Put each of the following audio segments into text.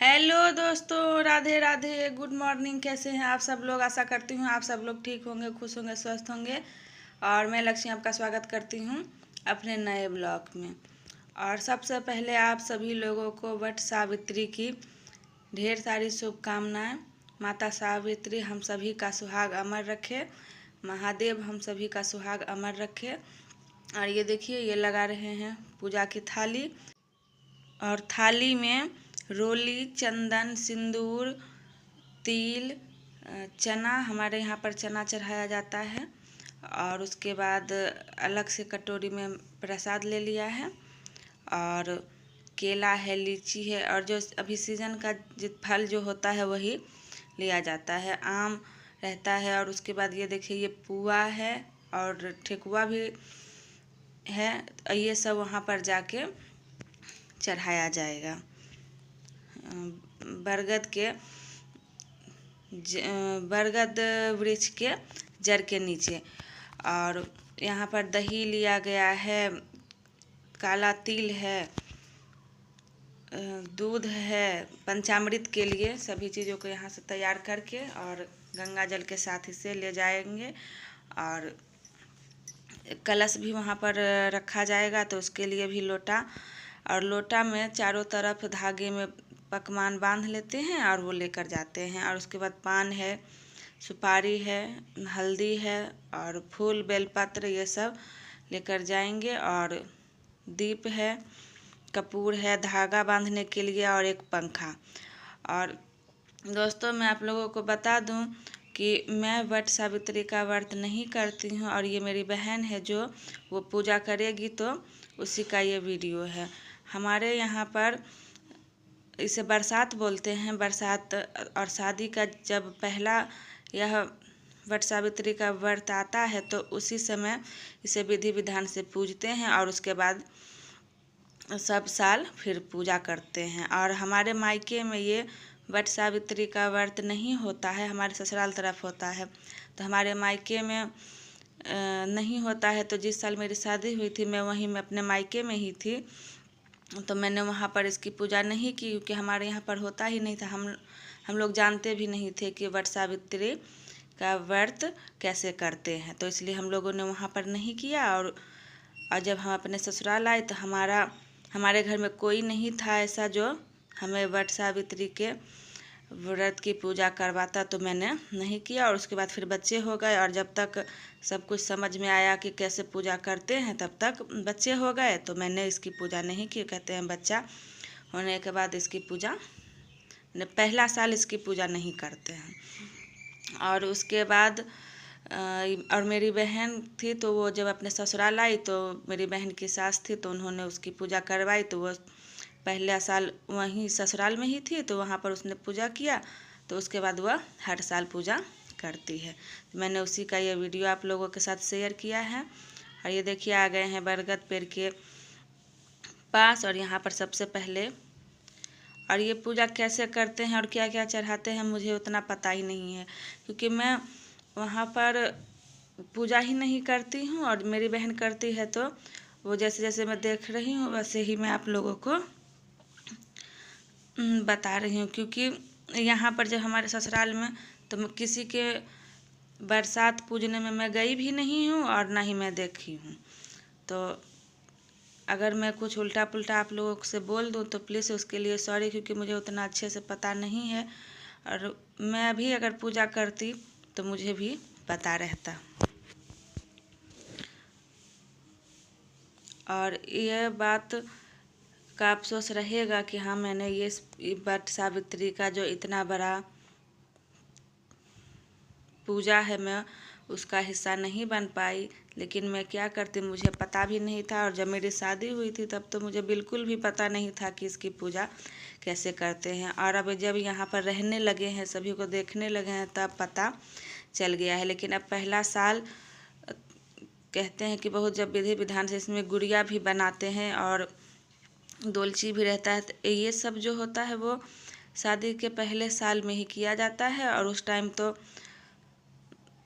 Hello दोस्तों, Radhe Radhe, good morning. कैसे हैं आप सब लोग? आशा करती हूँ आप सब लोग ठीक होंगे, खुश होंगे, स्वस्थ होंगे। और मैं लक्ष्मी आपका स्वागत करती हूँ अपने नए ब्लॉग में। और सबसे पहले आप सभी लोगों को वट सावित्री की ढेर सारी शुभकामनाएं। माता सावित्री हम सभी का सुहाग अमर रखे, महादेव हम सभी का सुहाग अमर रखे। और ये देखिए, ये लगा रहे हैं पूजा की थाली। और थाली में रोली, चंदन, सिंदूर, तिल, चना, हमारे यहाँ पर चना चढ़ाया जाता है। और उसके बाद अलग से कटोरी में प्रसाद ले लिया है। और केला है, लीची है, और जो अभी सीज़न का फल जो होता है वही लिया जाता है। आम रहता है। और उसके बाद ये देखिए, ये पुआ है और ठेकुआ भी है। ये सब वहाँ पर जाके चढ़ाया जाएगा बरगद वृक्ष के जड़ के नीचे। और यहाँ पर दही लिया गया है, काला तिल है, दूध है। पंचामृत के लिए सभी चीज़ों को यहाँ से तैयार करके और गंगा जल के साथ इसे ले जाएंगे। और कलश भी वहाँ पर रखा जाएगा, तो उसके लिए भी लोटा। और लोटा में चारों तरफ धागे में पकवान बांध लेते हैं और वो लेकर जाते हैं। और उसके बाद पान है, सुपारी है, हल्दी है और फूल, बेलपत्र, ये सब लेकर जाएंगे। और दीप है, कपूर है, धागा बांधने के लिए, और एक पंखा। और दोस्तों, मैं आप लोगों को बता दूं कि मैं वट सावित्री का व्रत नहीं करती हूँ। और ये मेरी बहन है जो वो पूजा करेगी, तो उसी का ये वीडियो है। हमारे यहाँ पर इसे बरसात बोलते हैं, बरसात। और शादी का जब पहला यह वट सावित्री का व्रत आता है तो उसी समय इसे विधि विधान से पूजते हैं। और उसके बाद सब साल फिर पूजा करते हैं। और हमारे मायके में ये वट सावित्री का व्रत नहीं होता है, हमारे ससुराल तरफ होता है। तो हमारे मायके में नहीं होता है। तो जिस साल मेरी शादी हुई थी, मैं वहीं में अपने मायके में ही थी, तो मैंने वहाँ पर इसकी पूजा नहीं की, क्योंकि हमारे यहाँ पर होता ही नहीं था। हम लोग जानते भी नहीं थे कि वट सावित्री का व्रत कैसे करते हैं, तो इसलिए हम लोगों ने वहाँ पर नहीं किया। और जब हम अपने ससुराल आए तो हमारे घर में कोई नहीं था ऐसा जो हमें वट सावित्री के व्रत की पूजा करवाता, तो मैंने नहीं किया। और उसके बाद फिर बच्चे हो गए, और जब तक सब कुछ समझ में आया कि कैसे पूजा करते हैं, तब तक बच्चे हो गए, तो मैंने इसकी पूजा नहीं की। कहते हैं बच्चा होने के बाद इसकी पूजा, पहला साल इसकी पूजा नहीं करते हैं। और उसके बाद और मेरी बहन थी, तो वो जब अपने ससुराल आई तो मेरी बहन की सास थी, तो उन्होंने उसकी पूजा करवाई। तो वो पहला साल वहीं ससुराल में ही थी, तो वहाँ पर उसने पूजा किया। तो उसके बाद वह हर साल पूजा करती है। तो मैंने उसी का ये वीडियो आप लोगों के साथ शेयर किया है। और ये देखिए, आ गए हैं बरगद पेड़ के पास। और यहाँ पर सबसे पहले, और ये पूजा कैसे करते हैं और क्या क्या चढ़ाते हैं मुझे उतना पता ही नहीं है, क्योंकि मैं वहाँ पर पूजा ही नहीं करती हूँ। और मेरी बहन करती है, तो वो जैसे जैसे मैं देख रही हूँ वैसे ही मैं आप लोगों को बता रही हूँ। क्योंकि यहाँ पर जब हमारे ससुराल में, तो मैं किसी के बरसात पूजने में मैं गई भी नहीं हूँ और ना ही मैं देखी हूँ। तो अगर मैं कुछ उल्टा पुल्टा आप लोगों से बोल दूँ तो प्लीज़ उसके लिए सॉरी, क्योंकि मुझे उतना अच्छे से पता नहीं है। और मैं भी अगर पूजा करती तो मुझे भी पता रहता। और यह बात का अफसोस रहेगा कि हाँ, मैंने ये वट सावित्री का जो इतना बड़ा पूजा है, मैं उसका हिस्सा नहीं बन पाई। लेकिन मैं क्या करती, मुझे पता भी नहीं था। और जब मेरी शादी हुई थी तब तो मुझे बिल्कुल भी पता नहीं था कि इसकी पूजा कैसे करते हैं। और अब जब यहाँ पर रहने लगे हैं, सभी को देखने लगे हैं, तब पता चल गया है। लेकिन अब पहला साल कहते हैं कि बहुत जब विधि विधान से इसमें गुड़िया भी बनाते हैं और दोलची भी रहता है। तो ये सब जो होता है वो शादी के पहले साल में ही किया जाता है। और उस टाइम तो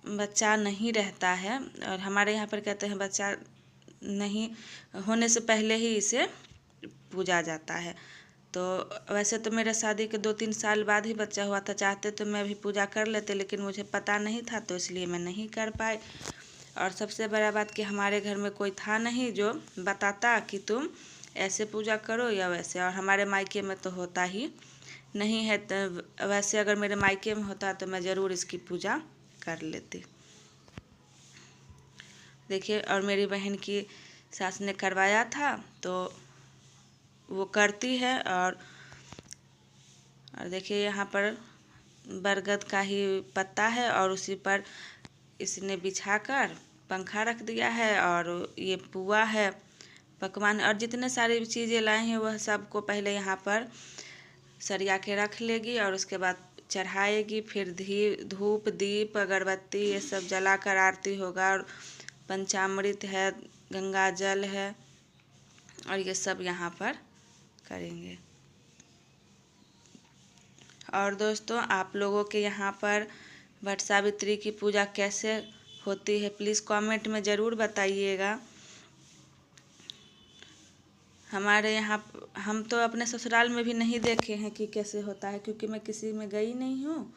बच्चा नहीं रहता है। और हमारे यहाँ पर कहते हैं बच्चा नहीं होने से पहले ही इसे पूजा जाता है। तो वैसे तो मेरे शादी के 2-3 साल बाद ही बच्चा हुआ था, चाहते तो मैं भी पूजा कर लेते, लेकिन मुझे पता नहीं था तो इसलिए मैं नहीं कर पाई। और सबसे बड़ा बात कि हमारे घर में कोई था नहीं जो बताता कि तुम ऐसे पूजा करो या वैसे, और हमारे मायके में तो होता ही नहीं है। तो वैसे अगर मेरे मायके में होता तो मैं ज़रूर इसकी पूजा कर लेती। देखिए, और मेरी बहन की सास ने करवाया था तो वो करती है। और देखिए यहाँ पर बरगद का ही पत्ता है और उसी पर इसने बिछाकर पंखा रख दिया है। और ये पुआ है, पकवान और जितने सारी चीज़ें लाए हैं वह सबको पहले यहाँ पर सरिया के रख लेगी और उसके बाद चढ़ाएगी। फिर धूप दीप अगरबत्ती ये सब जलाकर आरती होगा। और पंचामृत है, गंगा जल है, और ये सब यहाँ पर करेंगे। और दोस्तों, आप लोगों के यहाँ पर वट सावित्री की पूजा कैसे होती है प्लीज़ कमेंट में ज़रूर बताइएगा। हमारे यहाँ हम तो अपने ससुराल में भी नहीं देखे हैं कि कैसे होता है, क्योंकि मैं किसी में गई नहीं हूँ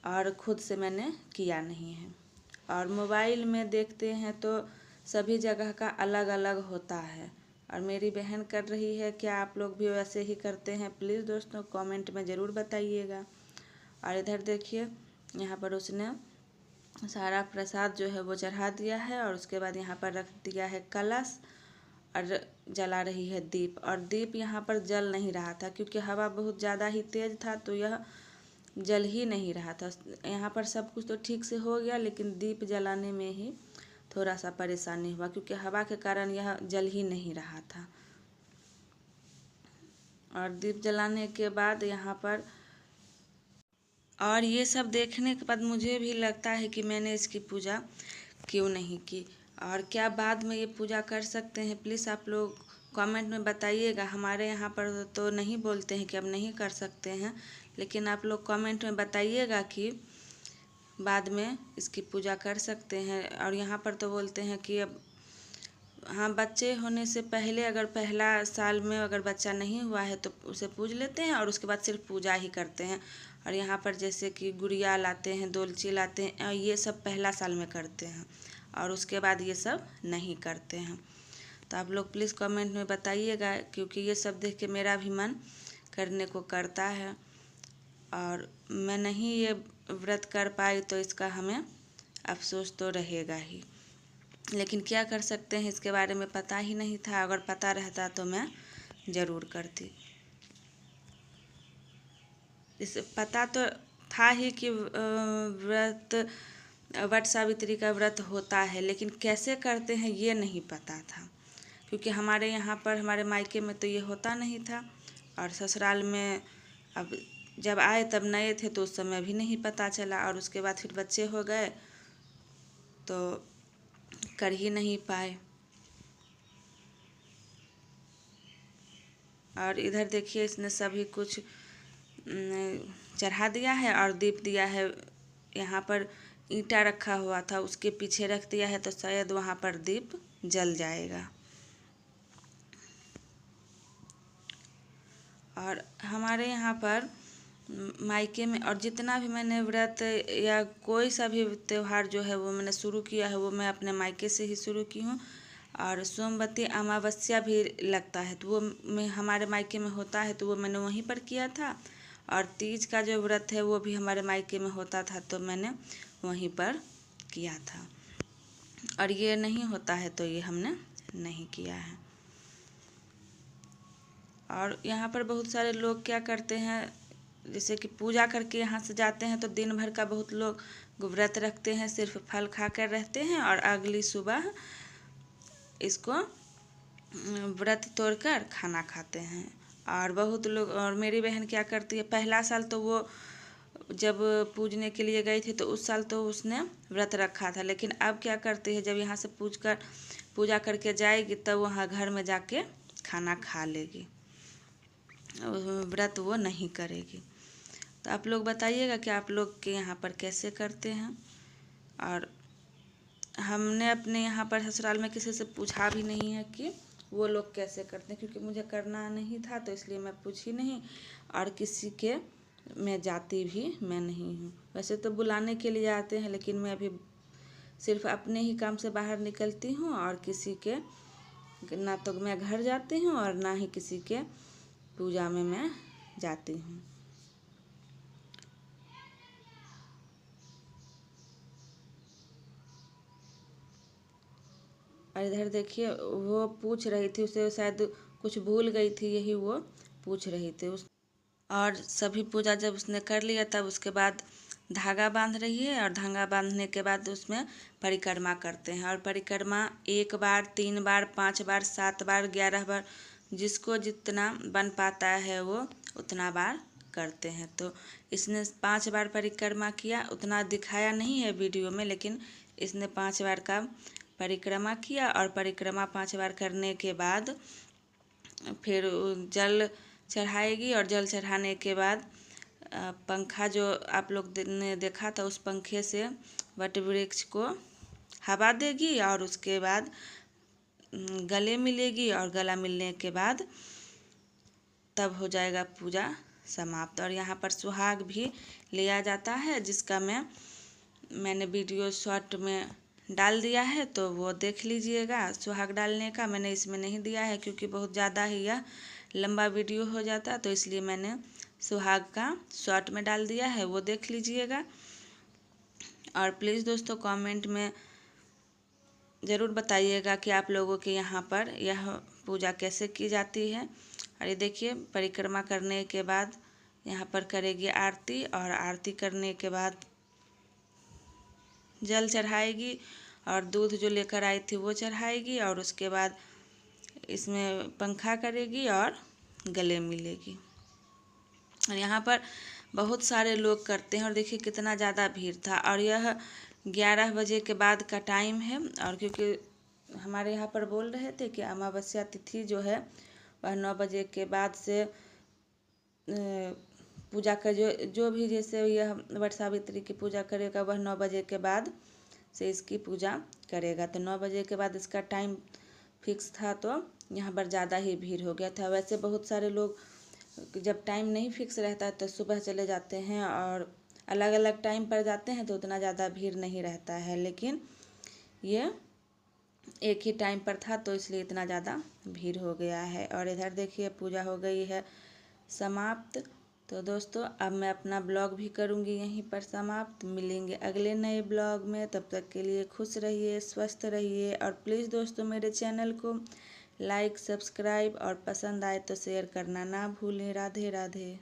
और खुद से मैंने किया नहीं है। और मोबाइल में देखते हैं तो सभी जगह का अलग अलग होता है। और मेरी बहन कर रही है, क्या आप लोग भी वैसे ही करते हैं प्लीज़ दोस्तों कमेंट में ज़रूर बताइएगा। और इधर देखिए, यहाँ पर उसने सारा प्रसाद जो है वो चढ़ा दिया है और उसके बाद यहाँ पर रख दिया है कलश और जला रही है दीप। और दीप यहाँ पर जल नहीं रहा था क्योंकि हवा बहुत ज़्यादा ही तेज़ था, तो यह जल ही नहीं रहा था। यहाँ पर सब कुछ तो ठीक से हो गया, लेकिन दीप जलाने में ही थोड़ा सा परेशानी हुआ क्योंकि हवा के कारण यह जल ही नहीं रहा था। और दीप जलाने के बाद यहाँ पर और ये सब देखने के बाद मुझे भी लगता है कि मैंने इसकी पूजा क्यों नहीं की। और क्या बाद में ये पूजा कर सकते हैं प्लीज़ आप लोग कमेंट में बताइएगा। हमारे यहाँ पर तो नहीं बोलते हैं कि अब नहीं कर सकते हैं, लेकिन आप लोग कमेंट में बताइएगा कि बाद में इसकी पूजा कर सकते हैं। और यहाँ पर तो बोलते हैं कि अब हाँ, बच्चे होने से पहले अगर पहला साल में अगर बच्चा नहीं हुआ है तो उसे पूज लेते हैं और उसके बाद सिर्फ पूजा ही करते हैं। और यहाँ पर जैसे कि गुड़िया लाते हैं, दोलची लाते हैं, ये सब पहला साल में करते हैं और उसके बाद ये सब नहीं करते हैं। तो आप लोग प्लीज़ कमेंट में बताइएगा, क्योंकि ये सब देख के मेरा भी मन करने को करता है। और मैं नहीं ये व्रत कर पाई तो इसका हमें अफसोस तो रहेगा ही, लेकिन क्या कर सकते हैं, इसके बारे में पता ही नहीं था। अगर पता रहता तो मैं ज़रूर करती। इस पता तो था ही कि वट सावित्री का व्रत होता है, लेकिन कैसे करते हैं ये नहीं पता था, क्योंकि हमारे यहाँ पर हमारे मायके में तो ये होता नहीं था। और ससुराल में अब जब आए तब नए थे तो उस समय भी नहीं पता चला, और उसके बाद फिर बच्चे हो गए तो कर ही नहीं पाए। और इधर देखिए, इसने सभी कुछ चढ़ा दिया है और दीप दिया है। यहाँ पर ईंटा रखा हुआ था, उसके पीछे रख दिया है तो शायद वहाँ पर दीप जल जाएगा। और हमारे यहाँ पर मायके में और जितना भी मैंने व्रत या कोई सा भी त्यौहार जो है वो मैंने शुरू किया है वो मैं अपने मायके से ही शुरू की हूँ। और सोमवती अमावस्या भी लगता है तो वो में हमारे मायके में होता है तो वो मैंने वहीं पर किया था। और तीज का जो व्रत है वो भी हमारे मायके में होता था तो मैंने वहीं पर किया था। और ये नहीं होता है तो ये हमने नहीं किया है। और यहाँ पर बहुत सारे लोग क्या करते हैं, जैसे कि पूजा करके यहाँ से जाते हैं तो दिन भर का बहुत लोग व्रत रखते हैं, सिर्फ फल खा कर रहते हैं और अगली सुबह इसको व्रत तोड़कर खाना खाते हैं। और बहुत लोग, और मेरी बहन क्या करती है, पहला साल तो वो जब पूजने के लिए गई थी तो उस साल तो उसने व्रत रखा था, लेकिन अब क्या करती है, जब यहाँ से पूजा करके जाएगी तब वहाँ घर में जाके खाना खा लेगी, व्रत वो नहीं करेगी। तो आप लोग बताइएगा कि आप लोग के यहाँ पर कैसे करते हैं। और हमने अपने यहाँ पर ससुराल में किसी से पूछा भी नहीं है कि वो लोग कैसे करते हैं, क्योंकि मुझे करना नहीं था तो इसलिए मैं पूछी नहीं, और किसी के मैं जाती भी मैं नहीं हूँ। वैसे तो बुलाने के लिए आते हैं, लेकिन मैं अभी सिर्फ अपने ही काम से बाहर निकलती हूँ, और किसी के ना तो मैं घर जाती हूँ और ना ही किसी के पूजा में मैं जाती हूँ। और इधर देखिए वो पूछ रही थी, उसे शायद कुछ भूल गई थी, यही वो पूछ रही थी उस। और सभी पूजा जब उसने कर लिया तब उसके बाद धागा बांध रही है, और धागा बांधने के बाद उसमें परिक्रमा करते हैं। और परिक्रमा 1 बार, 3 बार, 5 बार, 7 बार, 11 बार, जिसको जितना बन पाता है वो उतना बार करते हैं। तो इसने 5 बार परिक्रमा किया, उतना दिखाया नहीं है वीडियो में, लेकिन इसने 5 बार का परिक्रमा किया। और परिक्रमा 5 बार करने के बाद फिर जल चढ़ाएगी, और जल चढ़ाने के बाद पंखा जो आप लोग ने देखा था, उस पंखे से वट वृक्ष को हवा देगी, और उसके बाद गले मिलेगी, और गला मिलने के बाद तब हो जाएगा पूजा समाप्त। और यहाँ पर सुहाग भी लिया जाता है, जिसका मैंने वीडियो शॉर्ट में डाल दिया है, तो वो देख लीजिएगा। सुहाग डालने का मैंने इसमें नहीं दिया है, क्योंकि बहुत ज़्यादा ही यह लंबा वीडियो हो जाता, तो इसलिए मैंने सुहाग का शॉर्ट में डाल दिया है, वो देख लीजिएगा। और प्लीज़ दोस्तों कमेंट में ज़रूर बताइएगा कि आप लोगों के यहाँ पर यह पूजा कैसे की जाती है। और ये देखिए परिक्रमा करने के बाद यहाँ पर करेगी आरती, और आरती करने के बाद जल चढ़ाएगी, और दूध जो लेकर आई थी वो चढ़ाएगी, और उसके बाद इसमें पंखा करेगी और गले मिलेगी। और यहाँ पर बहुत सारे लोग करते हैं, और देखिए कितना ज़्यादा भीड़ था। और यह 11 बजे के बाद का टाइम है, और क्योंकि हमारे यहाँ पर बोल रहे थे कि अमावस्या तिथि जो है वह 9 बजे के बाद से पूजा का जो भी जैसे यह वट सावित्री की पूजा करेगा वह 9 बजे के बाद से इसकी पूजा करेगा। तो 9 बजे के बाद इसका टाइम फिक्स था, तो यहाँ पर ज़्यादा ही भीड़ हो गया था। वैसे बहुत सारे लोग जब टाइम नहीं फिक्स रहता है तो सुबह चले जाते हैं, और अलग अलग टाइम पर जाते हैं तो उतना ज़्यादा भीड़ नहीं रहता है, लेकिन ये एक ही टाइम पर था तो इसलिए इतना ज़्यादा भीड़ हो गया है। और इधर देखिए पूजा हो गई है समाप्त। तो दोस्तों अब मैं अपना ब्लॉग भी करूँगी यहीं पर समाप्त। मिलेंगे अगले नए ब्लॉग में, तब तक के लिए खुश रहिए, स्वस्थ रहिए। और प्लीज़ दोस्तों मेरे चैनल को लाइक, सब्सक्राइब और पसंद आए तो शेयर करना ना भूलें। राधे राधे।